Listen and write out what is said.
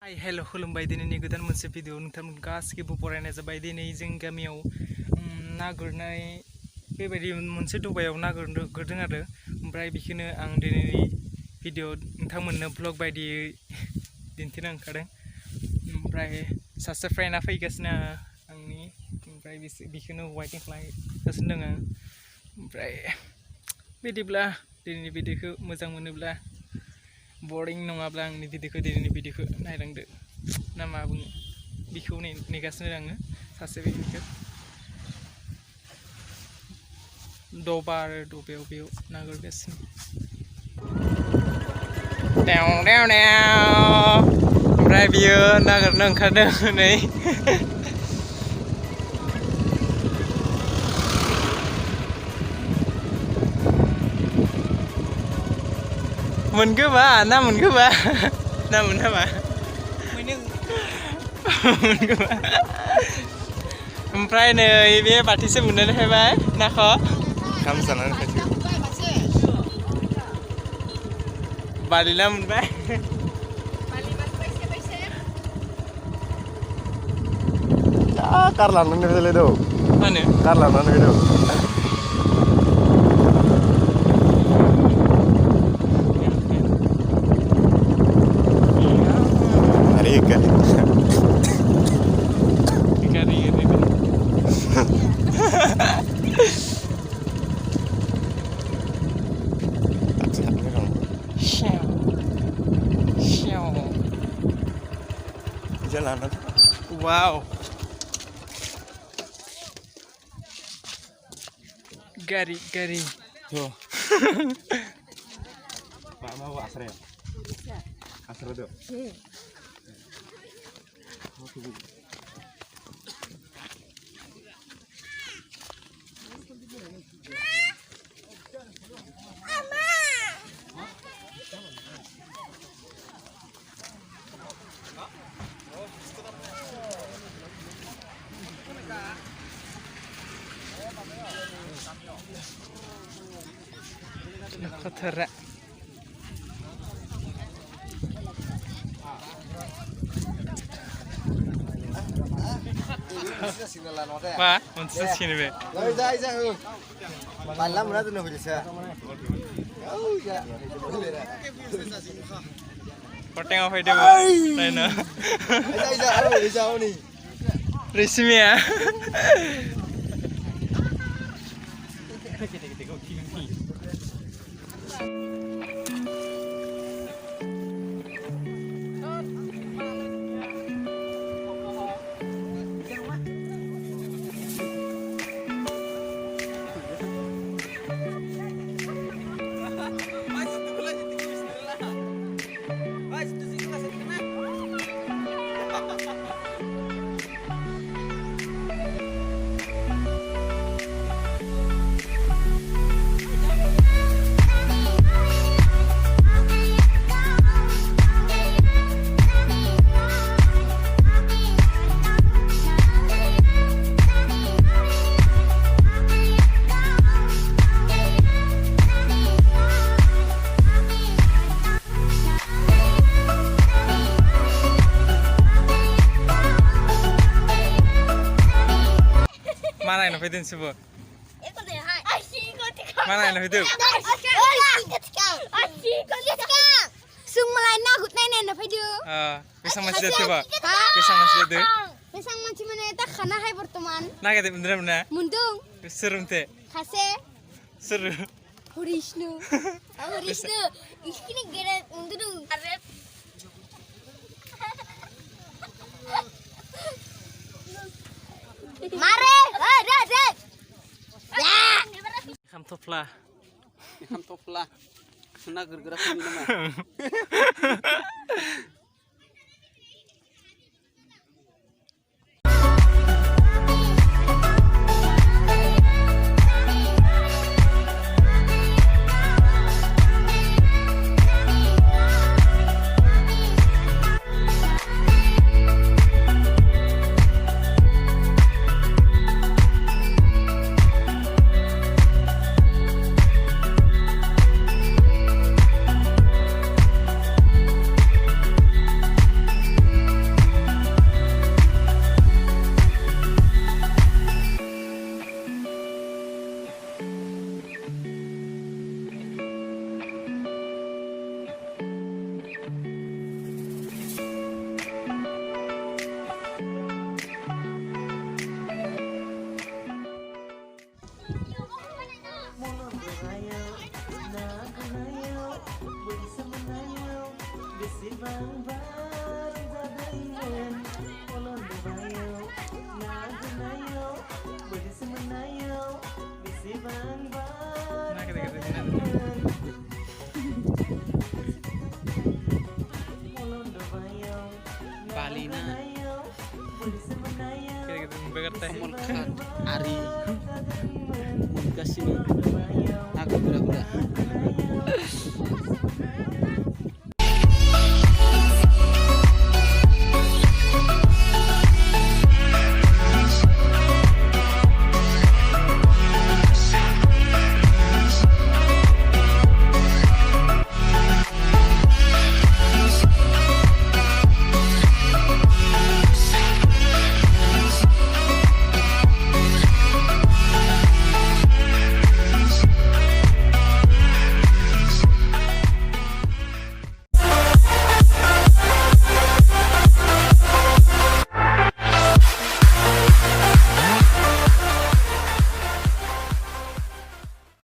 हेल' खुलुमबाय दिनैनि गोदान मोनसे भिडिअ नोंथांमोन गासिबो बरायनाय जाबाय दिनै जों गामियाव ना गुरनाय बेबायदि मोनसे दबायाव ना गुरदों आरो ओमफ्राय बेखौनो आं दिनैनि भिडिअ नोंथांमोननो ब्लग बायदियै दिन्थिनो ओंखारदों ओमफ्राय सासे फ्रेन्डआ फैगासिनो आंनि ओमफ्राय बेखौनो वाइटिं खालामगासिनो दङ ओमफ्राय बिदिब्ला दिनैनि भिडिअखौ मोजां मोनोब्ला बरिं नङाब्ला आंनि दिनैनि भिडिअखौ नायलांदो ना मा बुङो बेखौ नेगासिनो आङो सासे बेनिखौ दबा आरो दबायाव बेयाव ना गुरगासिनो ओमफ्राय बियो ना गुरनो ओंखारदों नै मोनगोबा ना मोनगोबा ना मोनाबा मोनगोबा ओमफ्राय नै बे बाथिसे मोननानै फैबाय नाखौ ओंखाम जानानै फैदो बालिना मोनबाय कार लानानै फैदोलै दौ मा होनो कार लानानै फैदो Jalanan. Wow. Gari. Tuh. Pak mau asre. Asre tuh. Kotor. Wah, monster sini be. Malam mana tuh nuh bisa. Korteng apa itu? Lain ah. Bisa nih. Resmi ya. Mana yang nafidin sebuah? Mana yang nafidin? Sung malay na gut nay na pwede. Pisang masjid coba. Pisang masjid. Pisang masjid mana itu khana hai berteman. Nak ada beneran mana? Mundung. Serum teh. Khase. Seru. Horishnu. Horishnu. Iskini gera mundung. Mare. Red. Ya. Ikan topla. Kena gergerak ini nama. Nah, kita Balina kita Jakarta. Komol Ari